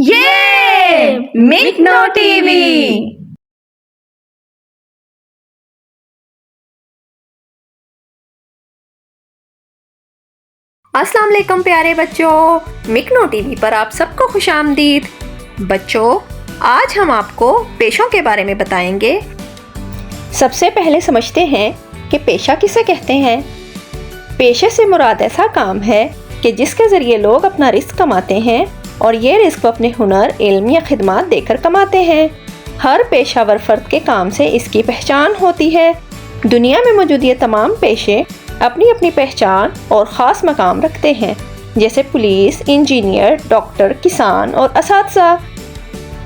یہ مکنو T V. السلام علیکم پیارے بچوں، مکنو ٹی وی پر آپ سب کو خوش آمدید۔ بچوں، آج ہم آپ کو پیشوں کے بارے میں بتائیں گے۔ سب سے پہلے سمجھتے ہیں کہ پیشہ کسے کہتے ہیں۔ پیشے سے مراد ایسا کام ہے کہ جس کے ذریعے لوگ اپنا رزق کماتے ہیں اور یہ رزق اپنے ہنر، علم یا خدمات دے کر کماتے ہیں۔ ہر پیشہ ور فرد کے کام سے اس کی پہچان ہوتی ہے۔ دنیا میں موجود یہ تمام پیشے اپنی اپنی پہچان اور خاص مقام رکھتے ہیں، جیسے پولیس، انجینئر، ڈاکٹر، کسان اور اساتذہ۔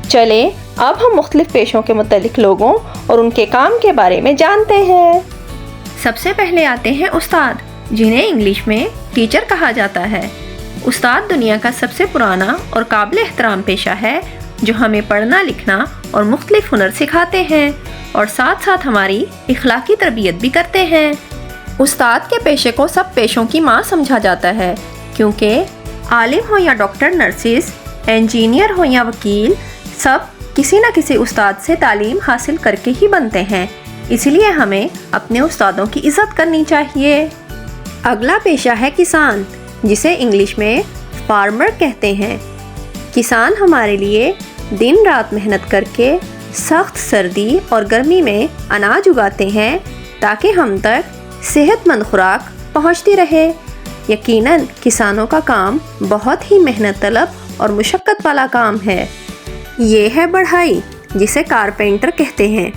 چلیں اب ہم مختلف پیشوں کے متعلق لوگوں اور ان کے کام کے بارے میں جانتے ہیں۔ سب سے پہلے آتے ہیں استاد، جنہیں انگلش میں ٹیچر کہا جاتا ہے۔ استاد دنیا کا سب سے پرانا اور قابل احترام پیشہ ہے، جو ہمیں پڑھنا، لکھنا اور مختلف ہنر سکھاتے ہیں اور ساتھ ساتھ ہماری اخلاقی تربیت بھی کرتے ہیں۔ استاد کے پیشے کو سب پیشوں کی ماں سمجھا جاتا ہے، کیونکہ عالم ہو یا ڈاکٹر، نرسز، انجینئر ہو یا وکیل، سب کسی نہ کسی استاد سے تعلیم حاصل کر کے ہی بنتے ہیں۔ اس لیے ہمیں اپنے استادوں کی عزت کرنی چاہیے۔ اگلا پیشہ ہے کسان، جسے انگلش میں فارمر کہتے ہیں۔ کسان ہمارے لیے دن رات محنت کر کے سخت سردی اور گرمی میں اناج اگاتے ہیں تاکہ ہم تک صحت مند خوراک پہنچتی رہے۔ یقیناً کسانوں کا کام بہت ہی محنت طلب اور مشقت والا کام ہے۔ یہ ہے بڑھئی، جسے کارپینٹر کہتے ہیں۔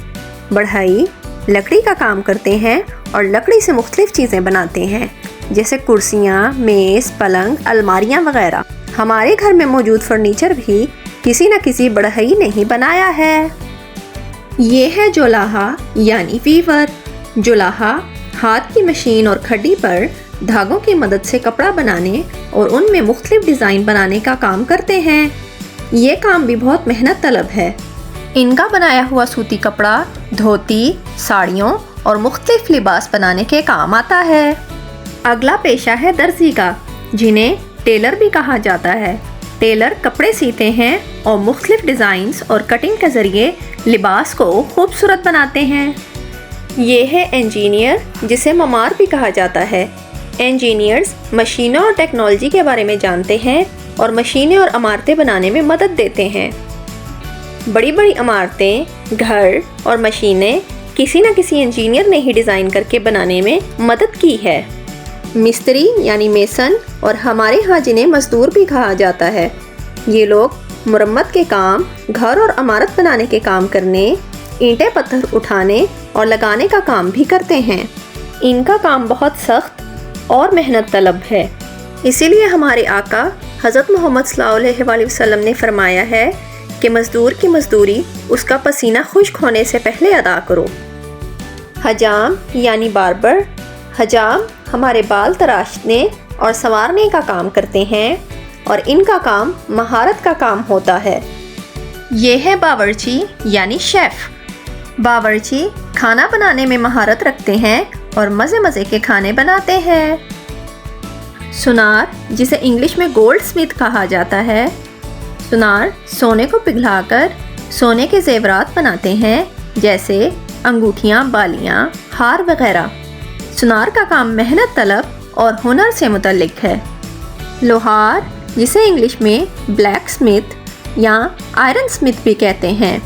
بڑھئی لکڑی کا کام کرتے ہیں اور لکڑی سے مختلف چیزیں بناتے ہیں، جیسے کرسیاں، میز، پلنگ، الماریاں وغیرہ۔ ہمارے گھر میں موجود فرنیچر بھی کسی نہ کسی بڑھئی نے ہی بنایا ہے۔ یہ ہے جولاہا یعنی ویور۔ جولاہا ہاتھ کی مشین اور کھڈی پر دھاگوں کی مدد سے کپڑا بنانے اور ان میں مختلف ڈیزائن بنانے کا کام کرتے ہیں۔ یہ کام بھی بہت محنت طلب ہے۔ ان کا بنایا ہوا سوتی کپڑا دھوتی، ساڑیوں اور مختلف لباس بنانے کے کام آتا ہے۔ اگلا پیشہ ہے درزی کا، جنہیں ٹیلر بھی کہا جاتا ہے۔ ٹیلر کپڑے سیتے ہیں اور مختلف ڈیزائنز اور کٹنگ کے ذریعے لباس کو خوبصورت بناتے ہیں۔ یہ ہے انجینئر، جسے معمار بھی کہا جاتا ہے۔ انجینئرز مشینوں اور ٹیکنالوجی کے بارے میں جانتے ہیں اور مشینیں اور عمارتیں بنانے میں مدد دیتے ہیں۔ بڑی بڑی عمارتیں، گھر اور مشینیں کسی نہ کسی انجینئر نے ہی ڈیزائن کر کے بنانے میں مدد کی ہے۔ مستری یعنی میسن، اور ہمارے ہاں جنہیں مزدور بھی کہا جاتا ہے، یہ لوگ مرمت کے کام، گھر اور عمارت بنانے کے کام کرنے، اینٹیں پتھر اٹھانے اور لگانے کا کام بھی کرتے ہیں۔ ان کا کام بہت سخت اور محنت طلب ہے، اسی لیے ہمارے آقا حضرت محمد صلی اللہ علیہ وآلہ وسلم نے فرمایا ہے کہ مزدور کی مزدوری اس کا پسینہ خشک ہونے سے پہلے ادا کرو۔ حجام یعنی باربر، حجام ہمارے بال تراشنے اور سنوارنے کا کام کرتے ہیں اور ان کا کام مہارت کا کام ہوتا ہے۔ یہ ہے باورچی یعنی شیف۔ باورچی کھانا بنانے میں مہارت رکھتے ہیں اور مزے مزے کے کھانے بناتے ہیں۔ سونار، جسے انگلش میں گولڈ سمتھ کہا جاتا ہے، سونار سونے کو پگھلا کر سونے کے زیورات بناتے ہیں، جیسے انگوٹھیاں، بالیاں، ہار وغیرہ۔ سونار کا کام محنت طلب اور ہنر سے متعلق ہے۔ لوہار، جسے انگلش میں بلیک سمتھ یا آئرن سمتھ بھی کہتے ہیں۔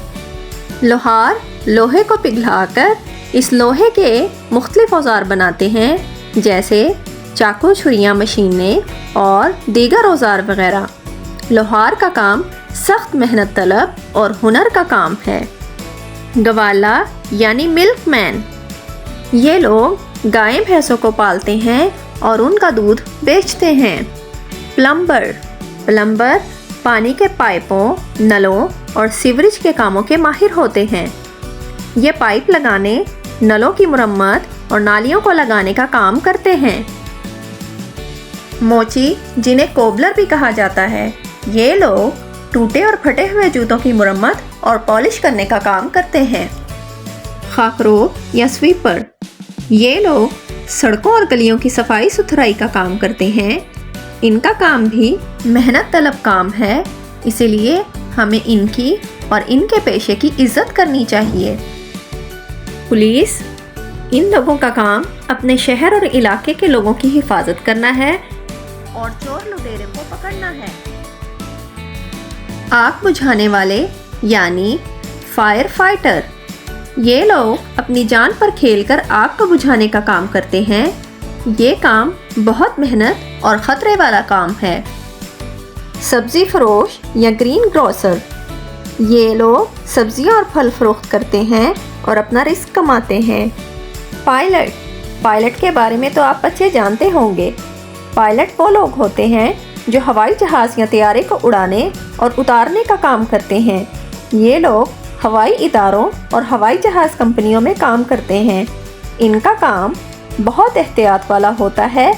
لوہار لوہے کو پگھلا کر اس لوہے کے مختلف اوزار بناتے ہیں، جیسے چاقو، چھریاں، مشینیں اور دیگر اوزار وغیرہ۔ لوہار کا کام سخت محنت طلب اور ہنر کا کام ہے۔ گوالا یعنی ملک مین، یہ لوگ گائیں بھینسوں کو پالتے ہیں اور ان کا دودھ بیچتے ہیں۔ پلمبر، پلمبر پانی کے پائپوں، نلوں اور سیوریج کے کاموں کے ماہر ہوتے ہیں۔ یہ پائپ لگانے، نلوں کی مرمت اور نالیوں کو لگانے کا کام کرتے ہیں۔ موچی، جنہیں کوبلر بھی کہا جاتا ہے، یہ لوگ ٹوٹے اور پھٹے ہوئے جوتوں کی مرمت اور پالش کرنے کا کام کرتے ہیں۔ خاکرو یا سویپر، یہ لوگ سڑکوں اور گلیوں کی صفائی ستھرائی کا کام کرتے ہیں۔ ان کا کام بھی محنت طلب کام ہے اسی لیے ہمیں ان کی اور ان کے پیشے کی عزت کرنی چاہیے۔ پولیس، ان لوگوں کا کام اپنے شہر اور علاقے کے لوگوں کی حفاظت کرنا ہے اور چور لٹیرے کو پکڑنا ہے۔ آگ بجھانے والے یعنی فائر فائٹر، یہ لوگ اپنی جان پر کھیل کر آگ کو بجھانے کا کام کرتے ہیں۔ یہ کام بہت محنت اور خطرے والا کام ہے۔ سبزی فروش یا گرین گروسر، یہ لوگ سبزیاں اور پھل فروخت کرتے ہیں اور اپنا رزق کماتے ہیں۔ پائلٹ کے بارے میں تو آپ بچے جانتے ہوں گے۔ پائلٹ وہ لوگ ہوتے ہیں جو ہوائی جہاز یا طیارے کو اڑانے اور اتارنے کا کام کرتے ہیں۔ یہ لوگ ہوائی اداروں اور ہوائی جہاز کمپنیوں میں کام کرتے ہیں۔ ان کا کام بہت احتیاط والا ہوتا ہے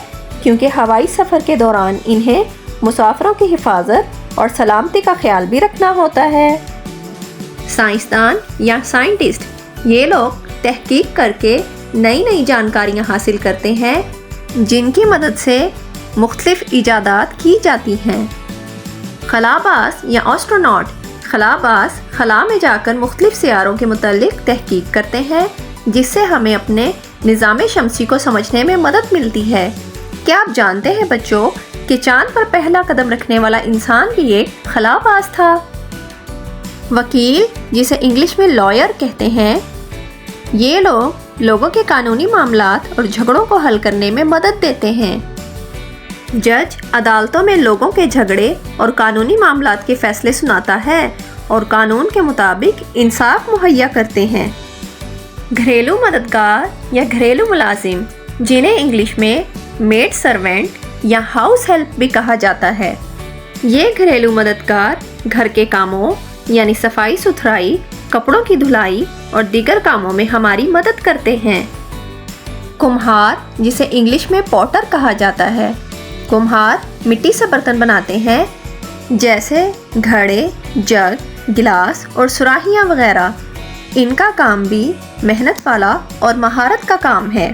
کیونکہ ہوائی سفر کے دوران انہیں مسافروں کی حفاظت اور سلامتی کا خیال بھی رکھنا ہوتا ہے۔ سائنسدان یا سائنٹسٹ، یہ لوگ تحقیق کر کے نئی جانکاریاں حاصل کرتے ہیں جن کی مدد سے مختلف ایجادات کی جاتی ہیں۔ خلاباز یا ایسٹروناٹ، خلاباز خلا میں جا کر مختلف سیاروں کے متعلق تحقیق کرتے ہیں جس سے ہمیں اپنے نظام شمسی کو سمجھنے میں مدد ملتی ہے۔ کیا آپ جانتے ہیں بچوں کہ چاند پر پہلا قدم رکھنے والا انسان بھی ایک خلاباز تھا؟ وکیل، جسے انگلش میں لائر کہتے ہیں، یہ لوگ لوگوں کے قانونی معاملات اور جھگڑوں کو حل کرنے میں مدد دیتے ہیں۔ جج عدالتوں میں لوگوں کے جھگڑے اور قانونی معاملات کے فیصلے سناتا ہے اور قانون کے مطابق انصاف مہیا کرتے ہیں۔ گھریلو مددگار یا گھریلو ملازم، جنہیں انگلش میں میڈ سرونٹ یا ہاؤس ہیلپ بھی کہا جاتا ہے، یہ گھریلو مددگار گھر کے کاموں یعنی صفائی ستھرائی، کپڑوں کی دھلائی اور دیگر کاموں میں ہماری مدد کرتے ہیں۔ کمہار، جسے انگلش میں پوٹر کہا جاتا ہے، کمہار مٹی سے برتن بناتے ہیں جیسے گھڑے، جگ، گلاس اور سراہیاں وغیرہ۔ ان کا کام بھی محنت والا اور مہارت کا کام ہے۔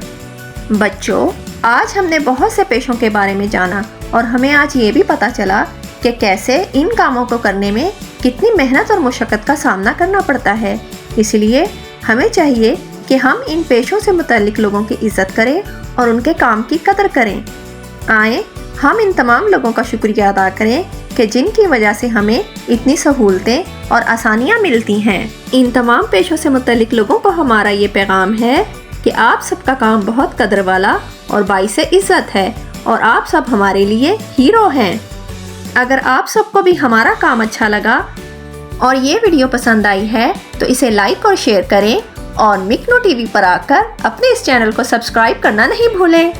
بچوں، آج ہم نے بہت سے پیشوں کے بارے میں جانا اور ہمیں آج یہ بھی پتہ چلا کہ کیسے ان کاموں کو کرنے میں کتنی محنت اور مشقت کا سامنا کرنا پڑتا ہے۔ اس لیے ہمیں چاہیے کہ ہم ان پیشوں سے متعلق لوگوں کی عزت کریں اور ان کے کام کی قدر کریں۔ آئیں ہم ان تمام لوگوں کا شکریہ ادا کریں کہ جن کی وجہ سے ہمیں اتنی سہولتیں اور آسانیاں ملتی ہیں۔ ان تمام پیشوں سے متعلق لوگوں کو ہمارا یہ پیغام ہے کہ آپ سب کا کام بہت قدر والا اور باعث عزت ہے اور آپ سب ہمارے لیے ہیرو ہیں۔ اگر آپ سب کو بھی ہمارا کام اچھا لگا اور یہ ویڈیو پسند آئی ہے تو اسے لائک اور شیئر کریں اور مکنو ٹی وی پر آ کر اپنے اس چینل کو سبسکرائب کرنا نہیں بھولیں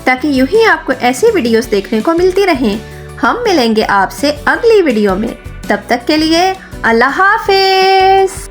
تاکہ یوں ہی آپ کو ایسی ویڈیوز دیکھنے کو ملتی رہیں۔ ہم ملیں گے آپ سے اگلی ویڈیو میں، تب تک کے لیے اللہ حافظ۔